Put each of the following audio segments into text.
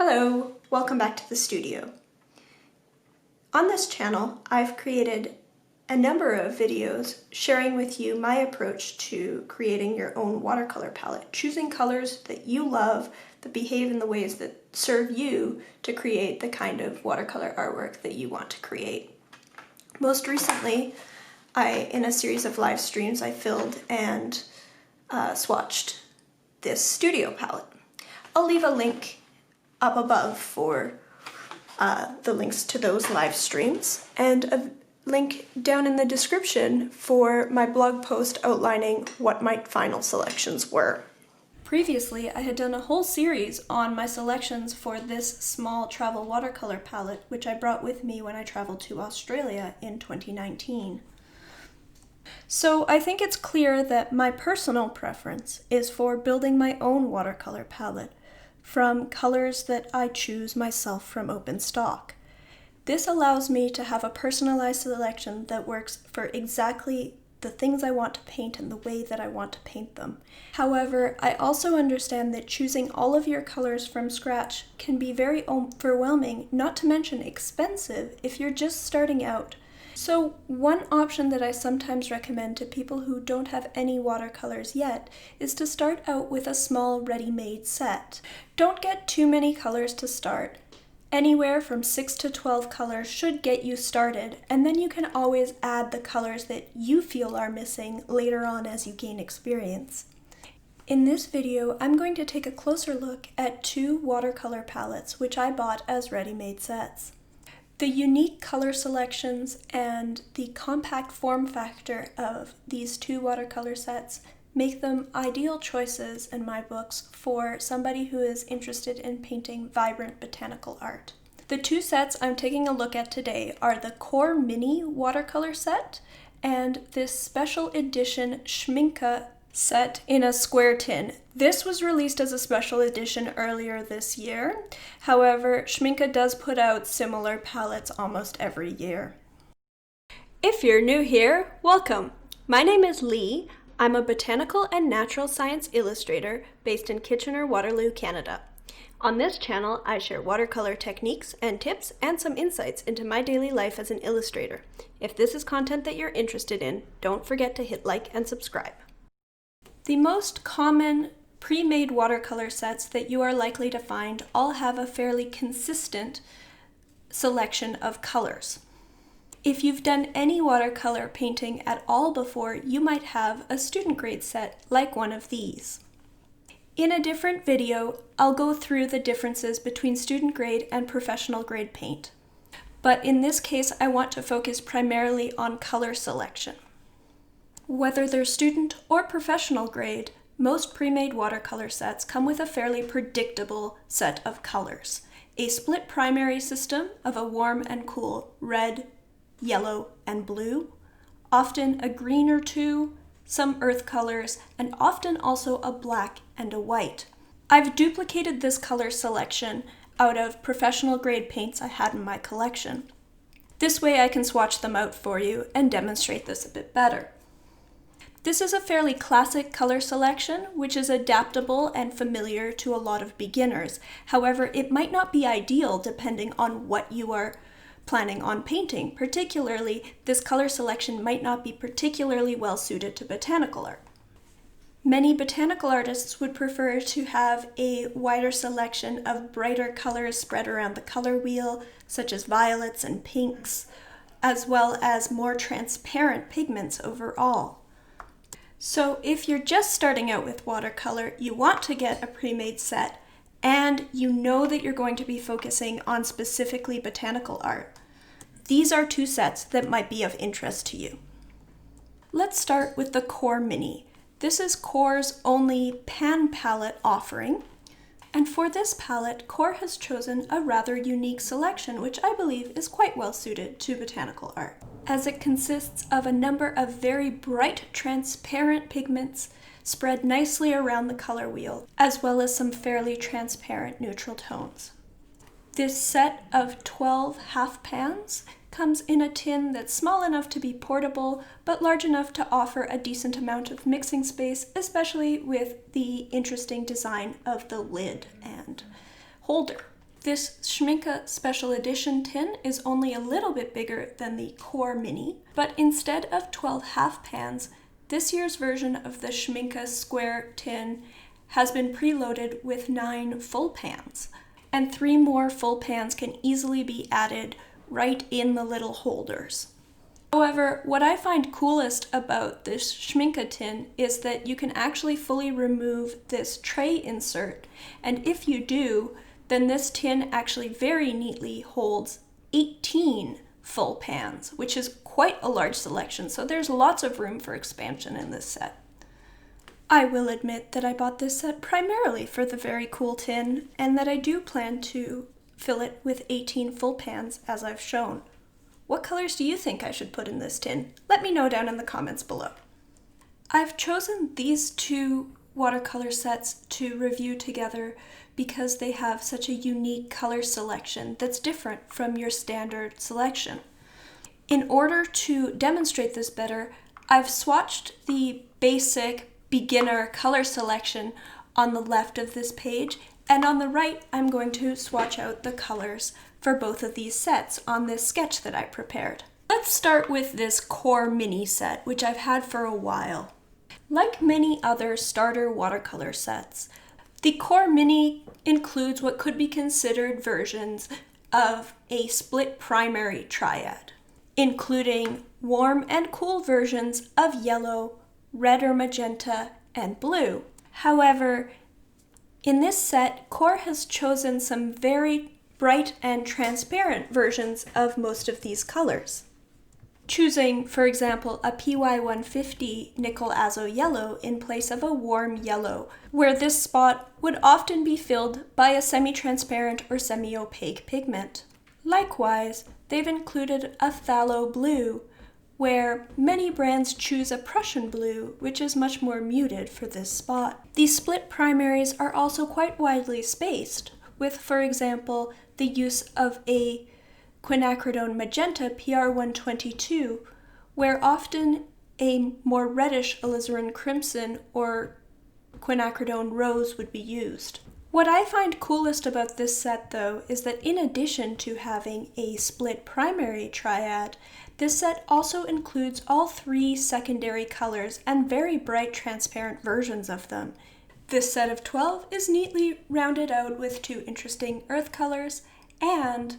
Hello, welcome back to the studio. On this channel, I've created a number of videos sharing with you my approach to creating your own watercolor palette, choosing colors that you love, that behave in the ways that serve you to create the kind of watercolor artwork that you want to create. Most recently, in a series of live streams, I filled and swatched this studio palette. I'll leave a link up above for the links to those live streams, and a link down in the description for my blog post outlining what my final selections were. Previously, I had done a whole series on my selections for this small travel watercolor palette, which I brought with me when I traveled to Australia in 2019. So I think it's clear that my personal preference is for building my own watercolor palette from colors that I choose myself from open stock. This allows me to have a personalized selection that works for exactly the things I want to paint and the way that I want to paint them. However, I also understand that choosing all of your colors from scratch can be very overwhelming, not to mention expensive, if you're just starting out. So one option that I sometimes recommend to people who don't have any watercolors yet is to start out with a small ready-made set. Don't get too many colors to start. Anywhere from 6 to 12 colors should get you started, and then you can always add the colors that you feel are missing later on as you gain experience. In this video, I'm going to take a closer look at two watercolor palettes which I bought as ready-made sets. The unique color selections and the compact form factor of these two watercolor sets make them ideal choices in my books for somebody who is interested in painting vibrant botanical art. The two sets I'm taking a look at today are the QoR Mini watercolor set and this special edition Schmincke set in a square tin. This was released as a special edition earlier this year. However, Schmincke does put out similar palettes almost every year. If you're new here, welcome! My name is Lee. I'm a botanical and natural science illustrator based in Kitchener-Waterloo, Canada. On this channel, I share watercolor techniques and tips and some insights into my daily life as an illustrator. If this is content that you're interested in, don't forget to hit like and subscribe. The most common pre-made watercolor sets that you are likely to find all have a fairly consistent selection of colors. If you've done any watercolor painting at all before, you might have a student grade set like one of these. In a different video, I'll go through the differences between student grade and professional grade paint. But in this case, I want to focus primarily on color selection. Whether they're student or professional grade, most pre-made watercolor sets come with a fairly predictable set of colors. A split primary system of a warm and cool red, yellow, and blue, often a green or two, some earth colors, and often also a black and a white. I've duplicated this color selection out of professional grade paints I had in my collection. This way I can swatch them out for you and demonstrate this a bit better. This is a fairly classic color selection, which is adaptable and familiar to a lot of beginners. However, it might not be ideal depending on what you are planning on painting. Particularly, this color selection might not be particularly well suited to botanical art. Many botanical artists would prefer to have a wider selection of brighter colors spread around the color wheel, such as violets and pinks, as well as more transparent pigments overall. So if you're just starting out with watercolor, you want to get a pre-made set, and you know that you're going to be focusing on specifically botanical art, these are two sets that might be of interest to you. Let's start with the QoR Mini. This is QoR's only pan palette offering, and for this palette, QoR has chosen a rather unique selection, which I believe is quite well suited to botanical art, as it consists of a number of very bright, transparent pigments spread nicely around the color wheel, as well as some fairly transparent neutral tones. This set of 12 half pans comes in a tin that's small enough to be portable, but large enough to offer a decent amount of mixing space, especially with the interesting design of the lid and holder. This Schmincke Special Edition tin is only a little bit bigger than the QoR Mini, but instead of 12 half pans, this year's version of the Schmincke Square tin has been preloaded with 9 full pans, and 3 more full pans can easily be added right in the little holders. However, what I find coolest about this Schmincke tin is that you can actually fully remove this tray insert, and if you do, then this tin actually very neatly holds 18 full pans, which is quite a large selection, so there's lots of room for expansion in this set. I will admit that I bought this set primarily for the very cool tin, and that I do plan to fill it with 18 full pans as I've shown. What colors do you think I should put in this tin? Let me know down in the comments below. I've chosen these 2 watercolor sets to review together because they have such a unique color selection that's different from your standard selection. In order to demonstrate this better, I've swatched the basic beginner color selection on the left of this page, and on the right I'm going to swatch out the colors for both of these sets on this sketch that I prepared. Let's start with this QoR Mini set, which I've had for a while. Like many other starter watercolor sets, the QoR Mini includes what could be considered versions of a split primary triad, including warm and cool versions of yellow, red or magenta, and blue. However, in this set, QoR has chosen some very bright and transparent versions of most of these colors, choosing, for example, a PY150 nickel azo yellow in place of a warm yellow, where this spot would often be filled by a semi-transparent or semi-opaque pigment. Likewise, they've included a phthalo blue, where many brands choose a Prussian blue, which is much more muted for this spot. These split primaries are also quite widely spaced, with, for example, the use of a quinacridone magenta PR122, where often a more reddish alizarin crimson or quinacridone rose would be used. What I find coolest about this set, though, is that in addition to having a split primary triad, this set also includes all 3 secondary colors and very bright transparent versions of them. This set of 12 is neatly rounded out with 2 interesting earth colors and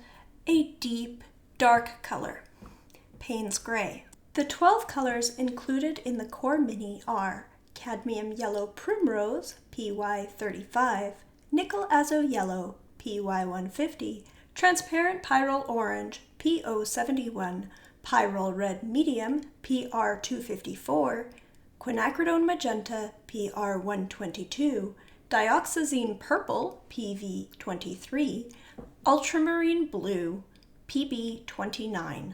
a deep, dark color, Payne's Gray. The 12 colors included in the QoR Mini are cadmium yellow primrose, PY35, nickel azo yellow, PY150, transparent pyrrole orange, PO71, pyrrole red medium, PR254, quinacridone magenta, PR122, dioxazine purple, PV23, ultramarine blue, PB29,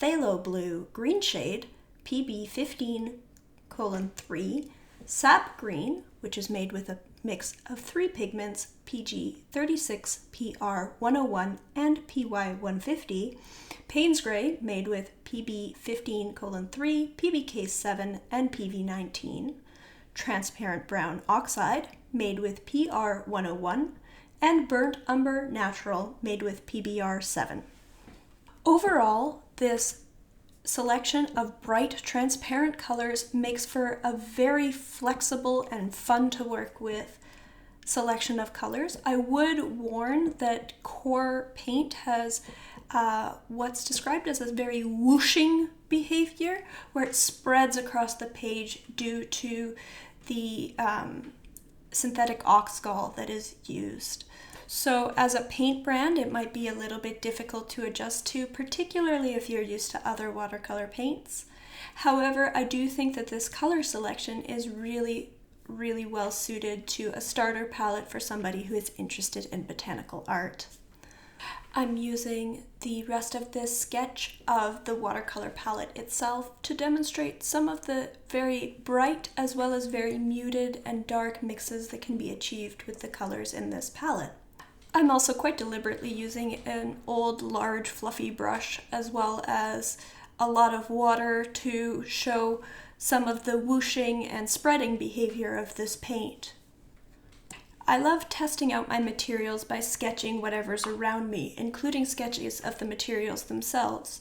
phthalo blue green shade, PB15:3, sap green, which is made with a mix of 3 pigments, PG36, PR101, and PY150, Payne's Gray, made with PB15:3, PBK7, and PV19, transparent brown oxide, made with PR101, and burnt umber natural, made with PBR7. Overall, this selection of bright, transparent colors makes for a very flexible and fun to work with selection of colors. I would warn that QoR paint has what's described as a very whooshing behavior, where it spreads across the page due to the synthetic oxgall that is used. So as a paint brand, it might be a little bit difficult to adjust to, particularly if you're used to other watercolor paints. However, I do think that this color selection is really well suited to a starter palette for somebody who is interested in botanical art. I'm using the rest of this sketch of the watercolor palette itself to demonstrate some of the very bright as well as very muted and dark mixes that can be achieved with the colors in this palette. I'm also quite deliberately using an old, large, fluffy brush as well as a lot of water to show some of the whooshing and spreading behavior of this paint. I love testing out my materials by sketching whatever's around me, including sketches of the materials themselves.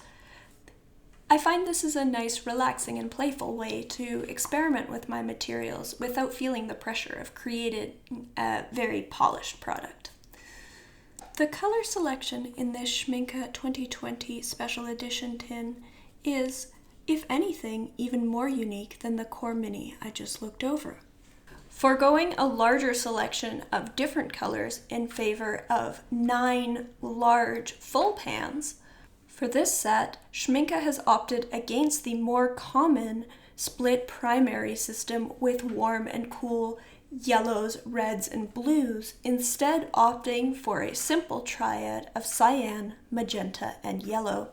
I find this is a nice, relaxing, and playful way to experiment with my materials without feeling the pressure of creating a very polished product. The color selection in this Schmincke 2020 Special Edition tin is, if anything, even more unique than the QoR Mini I just looked over. Foregoing a larger selection of different colors in favor of 9 large full pans, for this set, Schmincke has opted against the more common split primary system with warm and cool yellows, reds, and blues, instead opting for a simple triad of cyan, magenta, and yellow.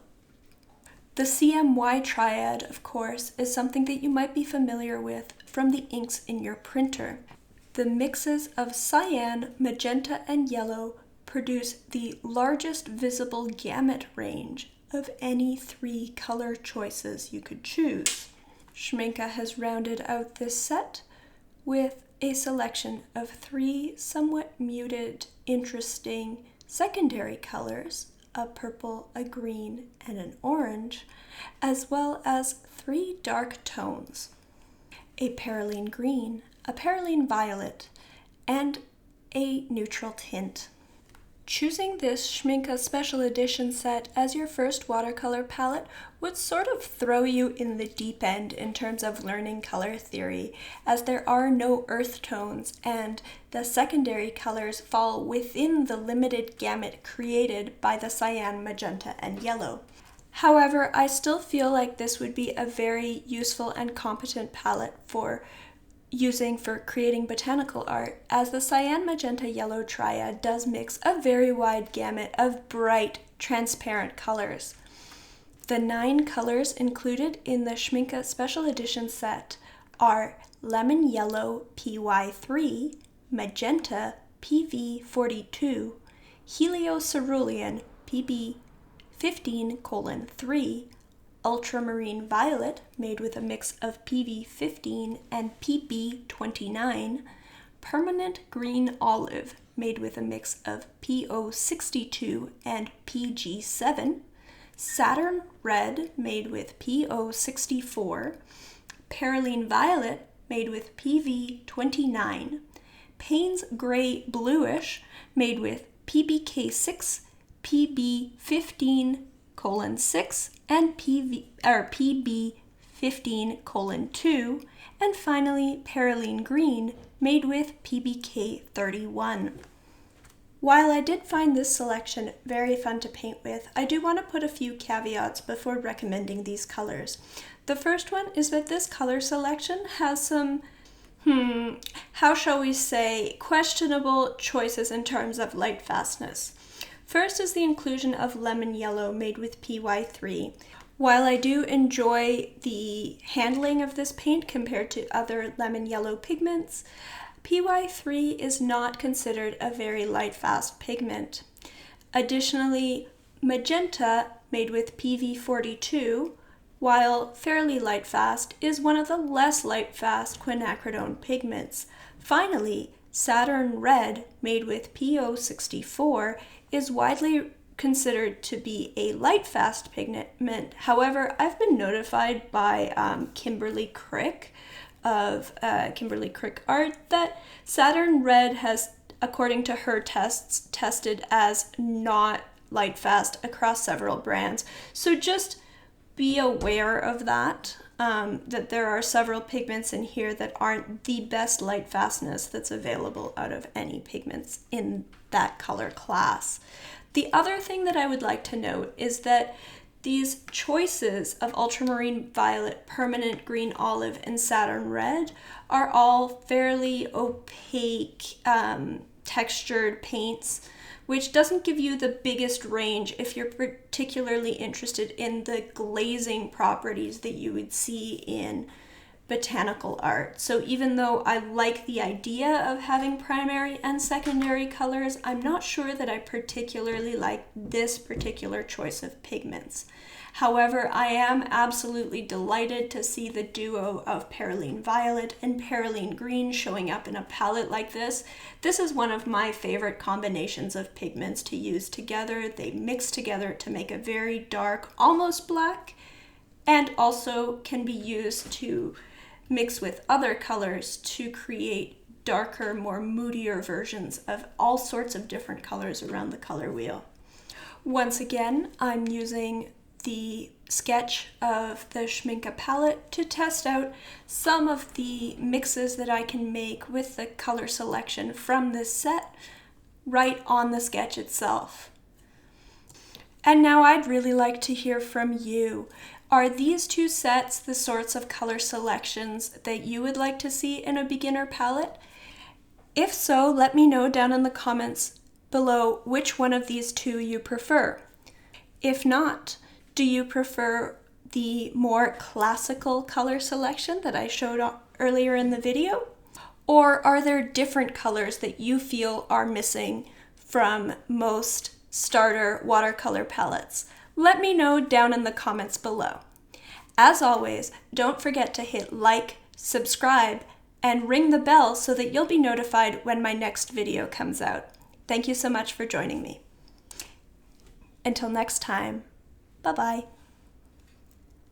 The CMY triad, of course, is something that you might be familiar with from the inks in your printer. The mixes of cyan, magenta, and yellow produce the largest visible gamut range of any 3 color choices you could choose. Schmincke has rounded out this set with a selection of 3 somewhat muted, interesting secondary colors, a purple, a green, and an orange, as well as 3 dark tones, a perylene green, a perylene violet, and a neutral tint. Choosing this Schmincke Special Edition set as your first watercolor palette would sort of throw you in the deep end in terms of learning color theory, as there are no earth tones and the secondary colors fall within the limited gamut created by the cyan, magenta, and yellow. However, I still feel like this would be a very useful and competent palette for using for creating botanical art, as the cyan, magenta, yellow triad does mix a very wide gamut of bright, transparent colors. The 9 colors included in the Schmincke Special Edition set are lemon yellow PY3, magenta PV42, heliocerulean PB15:3, ultramarine violet, made with a mix of PV15 and PB29, permanent green olive, made with a mix of PO62 and PG7, Saturn red, made with PO64, perylene violet, made with PV29, Payne's gray bluish, made with PBK6, PB15:6, and PB15:2, and finally perylene green, made with PBK31. While I did find this selection very fun to paint with, I do want to put a few caveats before recommending these colors. The first one is that this color selection has some, how shall we say, questionable choices in terms of light fastness. First is the inclusion of lemon yellow, made with PY3. While I do enjoy the handling of this paint compared to other lemon yellow pigments, PY3 is not considered a very light fast pigment. Additionally, magenta, made with PV42, while fairly light fast, is one of the less light fast quinacridone pigments. Finally, Saturn red, made with PO64, is widely considered to be a light fast pigment. However, I've been notified by Kimberly Crick of Kimberly Crick Art that Saturn red has, according to her tests, tested as not light fast across several brands. So just be aware of that, that there are several pigments in here that aren't the best light fastness that's available out of any pigments in that color class. The other thing that I would like to note is that these choices of ultramarine violet, permanent green olive, and Saturn red are all fairly opaque, textured paints, which doesn't give you the biggest range if you're particularly interested in the glazing properties that you would see in botanical art. So even though I like the idea of having primary and secondary colors, I'm not sure that I particularly like this particular choice of pigments. However, I am absolutely delighted to see the duo of Perylene Violet and Perylene Green showing up in a palette like this. This is one of my favorite combinations of pigments to use together. They mix together to make a very dark, almost black, and also can be used to mix with other colors to create darker, more moodier versions of all sorts of different colors around the color wheel. Once again, I'm using the sketch of the Schmincke palette to test out some of the mixes that I can make with the color selection from this set right on the sketch itself. And now I'd really like to hear from you. Are these two sets the sorts of color selections that you would like to see in a beginner palette? If so, let me know down in the comments below which one of these two you prefer. If not, do you prefer the more classical color selection that I showed earlier in the video? Or are there different colors that you feel are missing from most starter watercolor palettes? Let me know down in the comments below. As always, don't forget to hit like, subscribe, and ring the bell so that you'll be notified when my next video comes out. Thank you so much for joining me. Until next time, bye-bye.